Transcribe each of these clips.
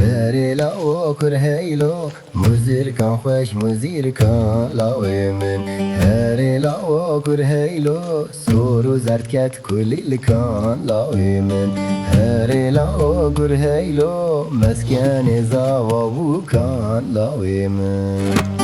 هری لاو کر هیلو موزیکان خوش موزیکان لاوی من هری لاو کر هیلو سورو زرد کت کلیل کان لاوی من هری لاو کر هیلو مسکن زاوو کان لاوی من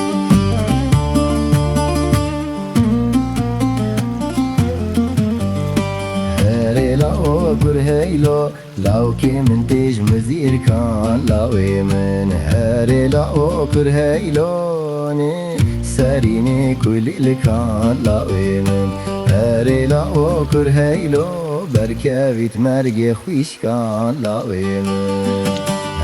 لاو گر هیلو لاو که من تیج مزیر کان لاوی من هری لاو گر هیلو نی سرینی کلیل کان لاوی من هری لاو گر هیلو برکویت مرگ خویش کان لاوی من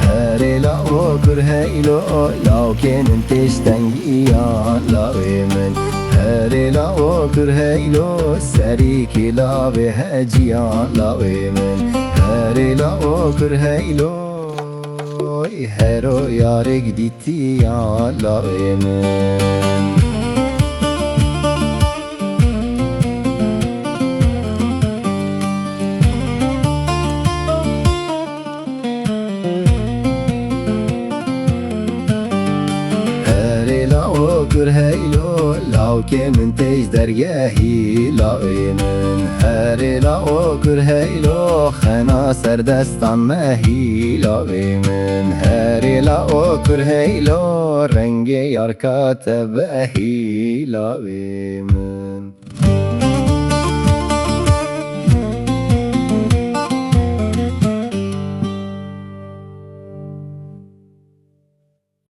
هری لاو گر هیلو لاو که من تیج تنگیان لاوی من هری لاو کر هیلو سری کی لاوی هجیان لاوی من هری لاو کر هیلو هرو یارگ دیتیان لاوی من کر هیلو لاو که من تیج درگاهی لاوی من هری لاو کر هیلو خنا سردستان مهی لاوی من هری لاو کر هیلو رنگ یارکات بهی لاوی من